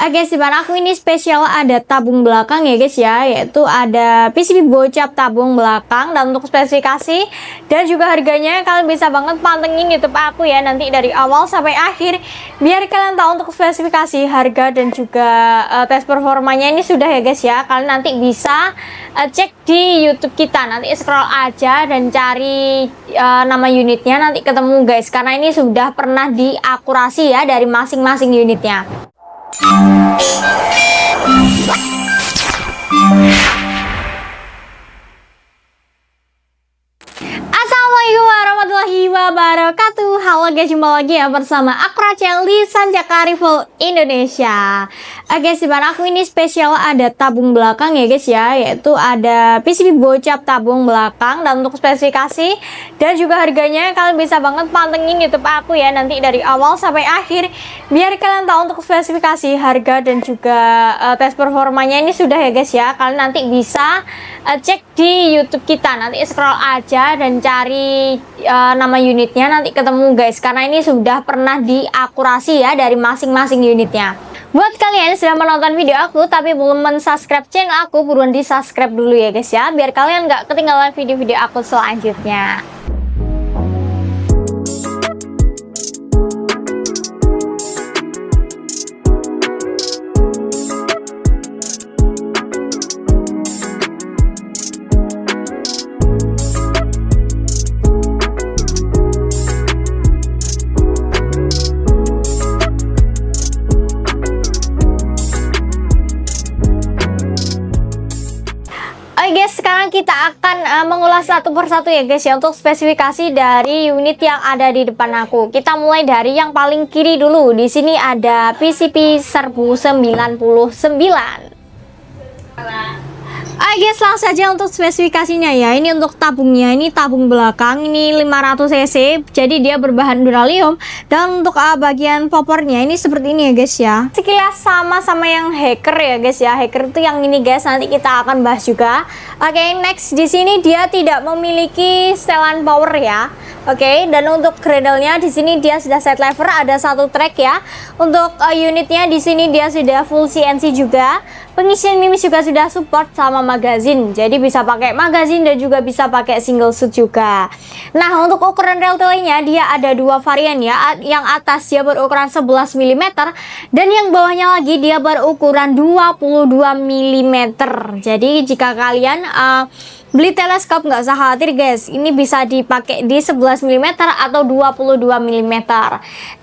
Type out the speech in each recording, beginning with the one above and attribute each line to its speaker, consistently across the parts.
Speaker 1: Oke, Sipan, aku ini spesial ada tabung belakang ya guys ya, yaitu ada PCB bocap tabung belakang. Dan untuk spesifikasi dan juga harganya kalian bisa banget pantengin YouTube aku ya nanti dari awal sampai akhir, biar kalian tahu untuk spesifikasi, harga dan juga tes performanya ini sudah ya guys ya. Kalian nanti bisa cek di YouTube kita, nanti scroll aja dan cari nama unitnya, nanti ketemu guys, karena ini sudah pernah diakurasi ya dari masing-masing unitnya. Assalamualaikum warahmatullahi wabarakatuh. Halo guys, jumpa lagi ya bersama aku Rachel di Sanjaka Review Indonesia. Oke, Sipan, aku ini spesial ada tabung belakang ya guys ya, yaitu ada PCB bocap tabung belakang. Dan untuk spesifikasi dan juga harganya kalian bisa banget pantengin YouTube aku ya nanti dari awal sampai akhir, biar kalian tahu untuk spesifikasi, harga dan juga tes performanya ini sudah ya guys ya. Kalian nanti bisa cek di YouTube kita, nanti scroll aja dan cari nama unitnya, nanti ketemu guys, karena ini sudah pernah diakurasi ya dari masing-masing unitnya. Buat kalian yang sudah menonton video aku tapi belum mensubscribe channel aku, buruan di subscribe dulu ya guys ya, biar kalian nggak ketinggalan video-video aku selanjutnya. Guys, sekarang kita akan mengulas satu persatu ya guys ya, untuk spesifikasi dari unit yang ada di depan aku. Kita mulai dari yang paling kiri dulu. Di sini ada PCB Serbu 99. Guys, langsung saja untuk spesifikasinya ya. Ini untuk tabungnya, ini tabung belakang, ini 500 cc, jadi dia berbahan duralium. Dan untuk bagian popornya ini seperti ini ya guys ya. Sekilas sama-sama yang hacker ya guys ya. Hacker itu yang ini guys, nanti kita akan bahas juga. Oke, next di sini dia tidak memiliki setelan power ya. Oke, dan untuk cradle-nya di sini dia sudah set lever, ada satu track ya. Untuk unitnya di sini dia sudah full CNC juga. Pengisian mimis juga sudah support sama magazine, jadi bisa pakai magazine dan juga bisa pakai single shoot juga. Nah, untuk ukuran rail-nya dia ada dua varian ya. Yang atas dia berukuran 11 mm dan yang bawahnya lagi dia berukuran 22 mm. Jadi jika kalian beli teleskop nggak usah khawatir guys, ini bisa dipakai di 11 mm atau 22 mm.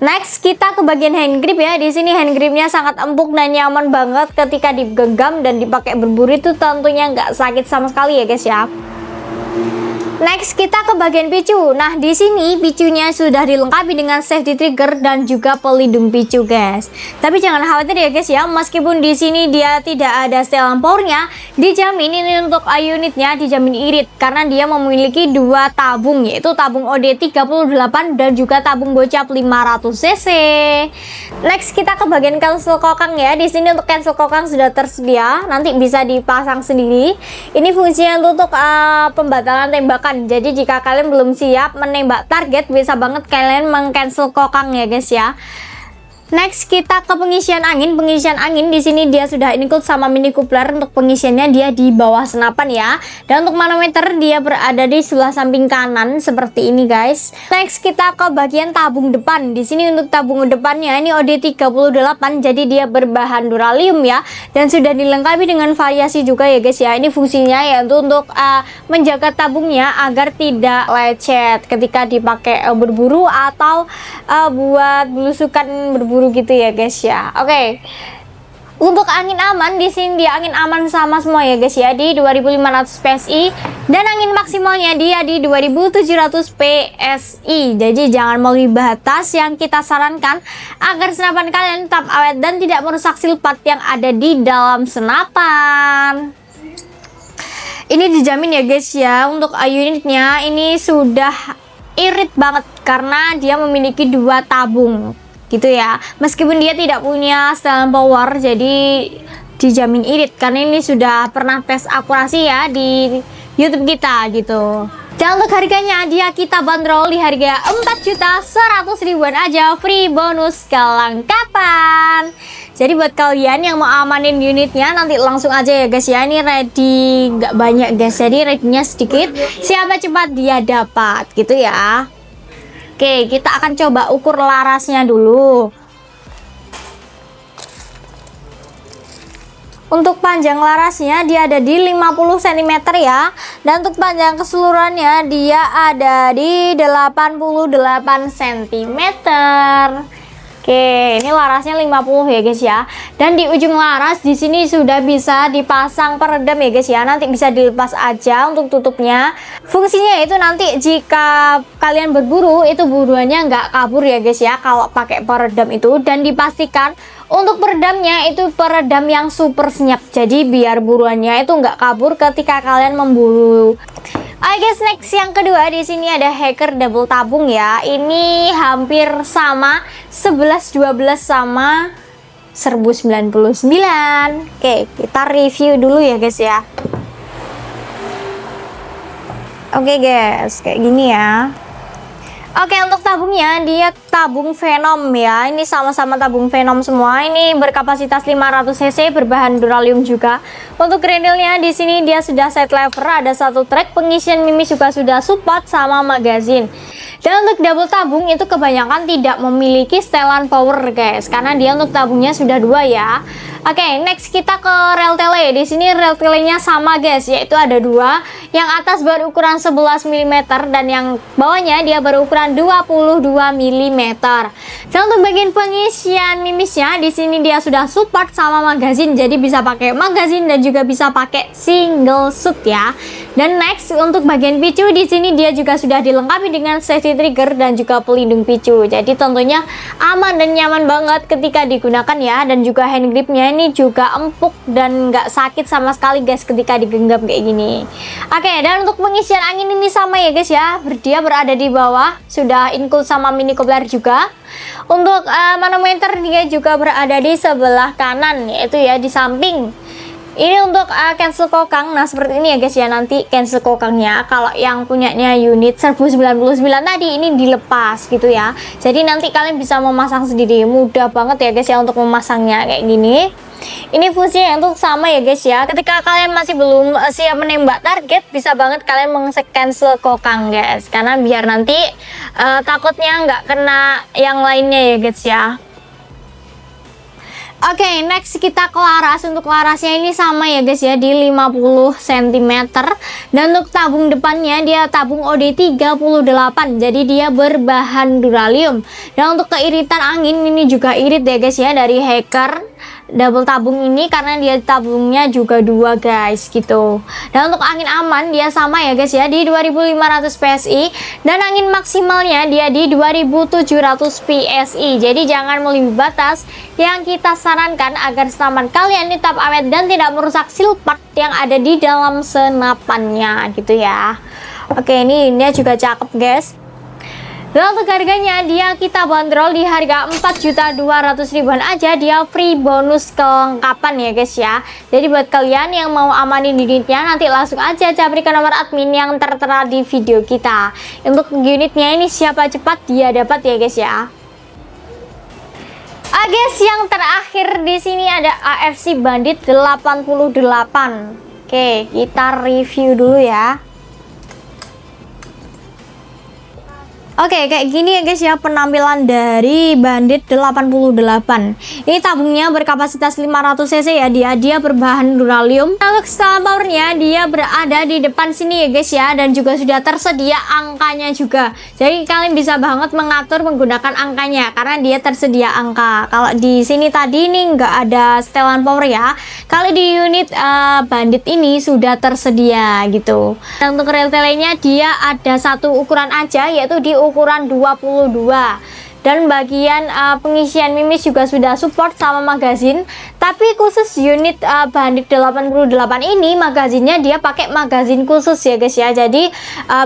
Speaker 1: Next kita ke bagian hand grip ya. Di sini hand gripnya sangat empuk dan nyaman banget ketika digenggam dan dipakai berburu, itu tentunya nggak sakit sama sekali ya guys ya. Next kita ke bagian picu. Nah, di sini picunya sudah dilengkapi dengan safety trigger dan juga pelindung picu guys. Tapi jangan khawatir ya guys ya, meskipun di sini dia tidak ada setelan powernya, dijamin ini untuk unitnya dijamin irit karena dia memiliki dua tabung, yaitu tabung OD38 dan juga tabung bocap 500 cc. Next kita ke bagian cancel kokang ya. Di sini untuk cancel kokang sudah tersedia, nanti bisa dipasang sendiri. Ini fungsinya untuk pembatalan tembakan. Jadi jika kalian belum siap menembak target, bisa banget kalian meng-cancel kokang ya guys ya. Next kita ke pengisian angin. Pengisian angin di sini dia sudah include sama mini coupler. Untuk pengisiannya dia di bawah senapan ya. Dan untuk manometer dia berada di sebelah samping kanan seperti ini guys. Next kita ke bagian tabung depan. Di sini untuk tabung depannya ini OD38, jadi dia berbahan duralium ya, dan sudah dilengkapi dengan variasi juga ya guys ya. Ini fungsinya ya untuk menjaga tabungnya agar tidak lecet ketika dipakai berburu atau buat belusukan berburu gitu ya guys ya. Oke. Untuk angin aman di sini dia angin aman sama semua ya guys ya, di 2500 PSI, dan angin maksimalnya dia di 2700 PSI. Jadi jangan melebihi batas yang kita sarankan agar senapan kalian tetap awet dan tidak merusak silpat yang ada di dalam senapan. Ini dijamin ya guys ya, untuk unitnya ini sudah irit banget karena dia memiliki dua tabung gitu ya. Meskipun dia tidak punya setelan power, jadi dijamin irit karena ini sudah pernah tes akurasi ya di YouTube kita gitu. Dan untuk harganya dia kita bandrol di harga 4.100.000-an aja, free bonus kelengkapan. Jadi buat kalian yang mau amanin unitnya nanti langsung aja ya guys ya. Ini ready nggak banyak guys, jadi readynya sedikit. Siapa cepat dia dapat gitu ya. Oke, kita akan coba ukur larasnya dulu. Untuk panjang larasnya dia ada di 50 cm ya. Dan untuk panjang keseluruhannya dia ada di 88 cm. Oke, ini larasnya 50 ya guys ya. Dan di ujung laras di sini sudah bisa dipasang peredam ya guys ya. Nanti bisa dilepas aja untuk tutupnya. Fungsinya itu nanti jika kalian berburu itu buruannya nggak kabur ya guys ya kalau pakai peredam itu. Dan dipastikan untuk peredamnya itu peredam yang super senyap. Jadi biar buruannya itu nggak kabur ketika kalian memburu. Oke guys, next yang kedua di sini ada hacker double tabung ya. Ini hampir sama 11-12 sama 1099. Oke, kita review dulu ya guys ya. Oke guys, kayak gini ya. Oke, untuk tabungnya dia tabung Venom ya. Ini sama-sama tabung Venom semua. Ini berkapasitas 500 cc, berbahan duralium juga. Untuk grendelnya di sini dia sudah side lever, ada satu track, pengisian mimis juga sudah support sama magazine. Dan untuk double tabung itu kebanyakan tidak memiliki setelan power guys, karena dia untuk tabungnya sudah dua ya. Oke, next kita ke rel tele. Di sini rel telenya sama guys, yaitu ada dua. Yang atas berukuran 11 mm dan yang bawahnya dia berukuran 22 mm. Dan untuk bagian pengisian mimisnya di sini dia sudah support sama magazine, jadi bisa pakai magazine dan juga bisa pakai single shoot ya. Dan next untuk bagian picu di sini dia juga sudah dilengkapi dengan safety trigger dan juga pelindung picu. Jadi tentunya aman dan nyaman banget ketika digunakan ya. Dan juga hand gripnya ini juga empuk dan nggak sakit sama sekali guys ketika digenggam kayak gini. Oke, dan untuk pengisian angin ini sama ya guys ya. Dia berada di bawah, sudah include sama mini coupler juga. Untuk manometer dia juga berada di sebelah kanan, yaitu ya di samping. Ini untuk cancel kokang. Nah seperti ini ya guys ya, nanti cancel kokangnya kalau yang punyanya unit 1099 tadi ini dilepas gitu ya. Jadi nanti kalian bisa memasang sendiri, mudah banget ya guys ya untuk memasangnya kayak gini. Ini fungsinya untuk sama ya guys ya. Ketika kalian masih belum siap menembak target, bisa banget kalian cancel kokang guys, karena biar nanti takutnya nggak kena yang lainnya ya guys ya. Oke, next kita ke laras. Untuk larasnya ini sama ya guys ya, di 50 cm. Dan untuk tabung depannya dia tabung OD38, jadi dia berbahan duralium. Dan untuk keiritan angin ini juga irit ya guys ya, dari hacker double tabung ini, karena dia tabungnya juga dua guys gitu. Dan untuk angin aman dia sama ya guys ya, di 2500 PSI. Dan angin maksimalnya dia di 2700 PSI. Jadi jangan melebihi batas. Yang kita sarankan agar senapan kalian tetap awet dan tidak merusak seal part yang ada di dalam senapannya gitu ya. Oke, ini dia juga cakep guys. Dan untuk harganya dia kita bandrol di harga 4.200.000-an aja, dia free bonus kelengkapan ya guys ya. Jadi buat kalian yang mau amanin unitnya nanti langsung aja cabri ke nomor admin yang tertera di video kita. Untuk unitnya ini siapa cepat dia dapat ya guys ya. Guys, yang terakhir di sini ada AFC Bandit 88. Oke, kita review dulu ya. Oke, kayak gini ya guys ya penampilan dari Bandit 88. Ini tabungnya berkapasitas 500 cc ya, dia berbahan duralium. Untuk setelan powernya dia berada di depan sini ya guys ya, dan juga sudah tersedia angkanya juga. Jadi kalian bisa banget mengatur menggunakan angkanya karena dia tersedia angka. Kalau di sini tadi ini nggak ada setelan power ya. Kalau di unit Bandit ini sudah tersedia gitu. Dan untuk rel telenya dia ada satu ukuran aja, yaitu di ukuran 22. dan bagian pengisian mimis juga sudah support sama magazin. Tapi khusus unit Bandit 88 ini magazinnya dia pakai magazin khusus ya guys ya. Jadi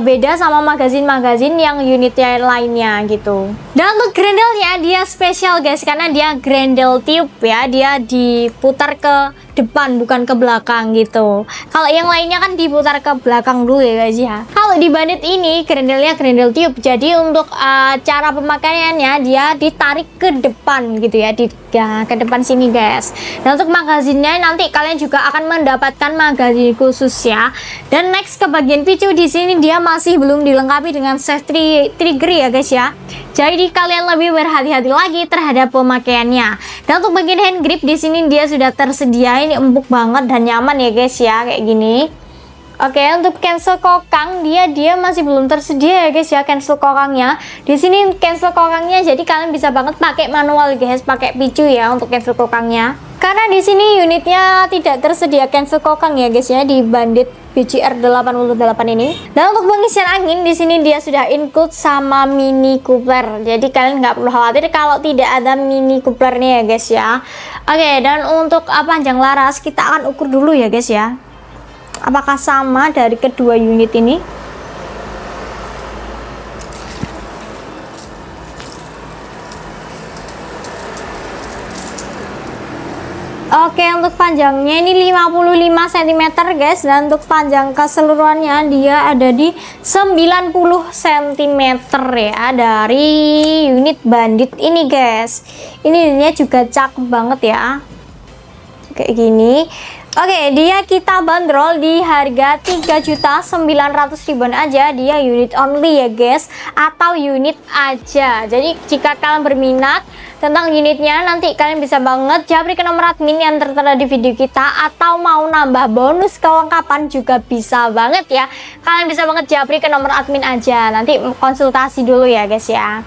Speaker 1: beda sama magazin-magazin yang unitnya lainnya gitu. Dan untuk grendelnya dia spesial guys, karena dia grendel tube ya, dia diputar ke depan bukan ke belakang gitu. Kalau yang lainnya kan diputar ke belakang dulu ya guys ya. Kalau di Bandit ini grendelnya grendel tube, jadi untuk cara pemakaiannya dia ditarik ke depan gitu ya, ke depan sini guys. Dan untuk magazinnya nanti kalian juga akan mendapatkan magazin khusus ya. Dan next ke bagian picu, di sini dia masih belum dilengkapi dengan safety trigger ya guys ya. Jadi kalian lebih berhati-hati lagi terhadap pemakaiannya. Dan untuk bagian hand grip di sini dia sudah tersedia, ini empuk banget dan nyaman ya guys ya, kayak gini. Oke, untuk cancel kokang dia masih belum tersedia ya guys ya, cancel kokangnya. Di sini cancel kokangnya, jadi kalian bisa banget pakai manual guys, pakai picu ya untuk cancel kokangnya. Karena di sini unitnya tidak tersedia cancel kokang ya guys ya di Bandit BCR 88 ini. Dan untuk pengisian angin di sini dia sudah include sama mini coupler. Jadi kalian nggak perlu khawatir kalau tidak ada mini couplernya ya guys ya. Oke, dan untuk panjang laras kita akan ukur dulu ya guys ya. Apakah sama dari kedua unit ini? Oke, untuk panjangnya ini 55 cm guys, dan untuk panjang keseluruhannya dia ada di 90 cm ya dari unit Bandit ini guys. Ini unitnya juga cakep banget ya, kayak gini. Oke, dia kita bandrol di harga 3.900.000-an aja. Dia unit only ya guys, atau unit aja. Jadi jika kalian berminat tentang unitnya, nanti kalian bisa banget japri ke nomor admin yang tertera di video kita, atau mau nambah bonus kelengkapan juga bisa banget ya. Kalian bisa banget japri ke nomor admin aja, nanti konsultasi dulu ya guys ya.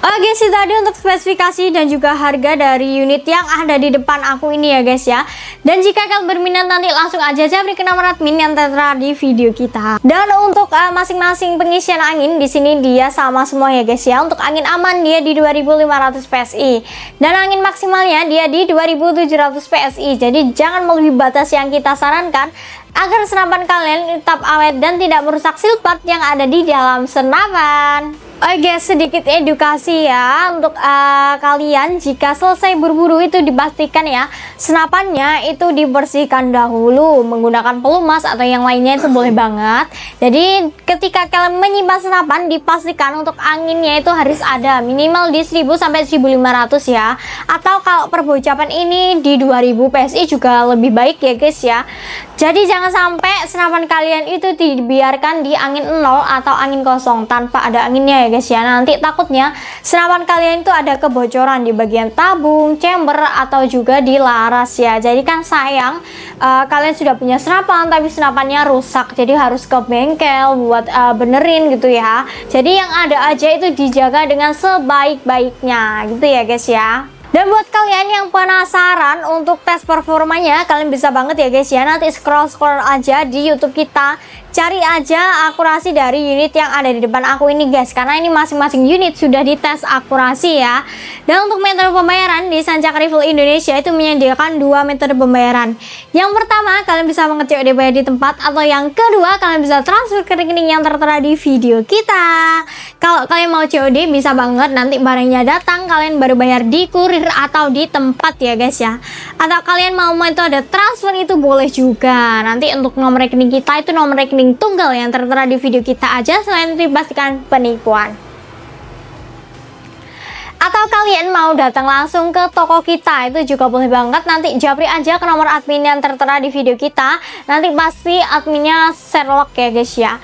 Speaker 1: Oke sih, tadi untuk spesifikasi dan juga harga dari unit yang ada di depan aku ini ya guys ya. Dan jika kalian berminat nanti langsung aja japri ke nomor admin yang tertera di video kita. Dan untuk masing-masing pengisian angin di sini dia sama semua ya guys ya. Untuk angin aman dia di 2500 PSI dan angin maksimalnya dia di 2700 PSI. Jadi jangan melebihi batas yang kita sarankan agar senapan kalian tetap awet dan tidak merusak silpat yang ada di dalam senapan. Oke, sedikit edukasi ya untuk kalian, jika selesai berburu itu dipastikan ya senapannya itu dibersihkan dahulu menggunakan pelumas atau yang lainnya, itu boleh banget. Jadi ketika kalian menyimpan senapan dipastikan untuk anginnya itu harus ada minimal di 1000 sampai 1500 ya, atau kalau perbocapan ini di 2000 PSI juga lebih baik ya guys ya. Jadi jangan sampai senapan kalian itu dibiarkan di angin 0 atau angin kosong tanpa ada anginnya ya guys ya. Nanti takutnya senapan kalian itu ada kebocoran di bagian tabung, chamber, atau juga di laras ya. Jadi kan sayang kalian sudah punya senapan tapi senapannya rusak, jadi harus ke bengkel buat benerin gitu ya. Jadi yang ada aja itu dijaga dengan sebaik-baiknya gitu ya guys ya. Dan buat kalian yang penasaran untuk tes performanya, kalian bisa banget ya guys ya, nanti scroll aja di YouTube kita, cari aja akurasi dari unit yang ada di depan aku ini guys, karena ini masing-masing unit sudah dites akurasi ya. Dan untuk metode pembayaran di Sancak Rifle Indonesia itu menyediakan dua metode pembayaran. Yang pertama kalian bisa banget COD bayar di tempat, atau yang kedua kalian bisa transfer ke rekening yang tertera di video kita. Kalau kalian mau COD bisa banget, nanti barangnya datang kalian baru bayar di kurir atau di tempat ya guys ya. Atau kalian mau metode transfer itu boleh juga. Nanti untuk nomor rekening kita itu nomor rekening tunggal yang tertera di video kita aja, selain itu dipastikan penipuan. Atau kalian mau datang langsung ke toko kita itu juga boleh banget, nanti japri aja ke nomor admin yang tertera di video kita, nanti pasti adminnya Sherlock ya guys ya.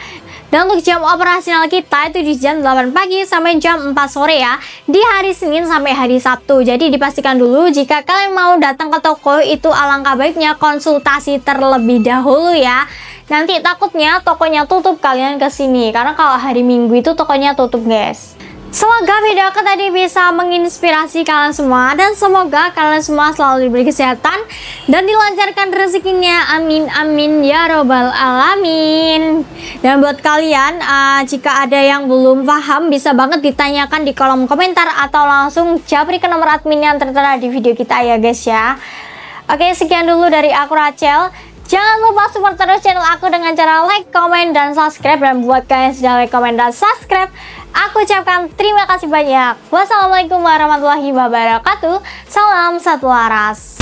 Speaker 1: Dan untuk jam operasional kita itu di jam 8 pagi sampai jam 4 sore ya, di hari Senin sampai hari Sabtu. Jadi dipastikan dulu jika kalian mau datang ke toko itu alangkah baiknya konsultasi terlebih dahulu ya. Nanti takutnya tokonya tutup kalian kesini, karena kalau hari Minggu itu tokonya tutup guys. Semoga video aku tadi bisa menginspirasi kalian semua, dan semoga kalian semua selalu diberi kesehatan dan dilancarkan rezekinya, amin amin ya robbal alamin. Dan buat kalian jika ada yang belum paham, bisa banget ditanyakan di kolom komentar atau langsung japri ke nomor admin yang tertera di video kita ya guys ya. Oke, sekian dulu dari aku Rachel. Jangan lupa support terus channel aku dengan cara like, komen, dan subscribe. Dan buat kalian yang sudah like, komen, dan subscribe, aku ucapkan terima kasih banyak. Wassalamualaikum warahmatullahi wabarakatuh. Salam satu waras.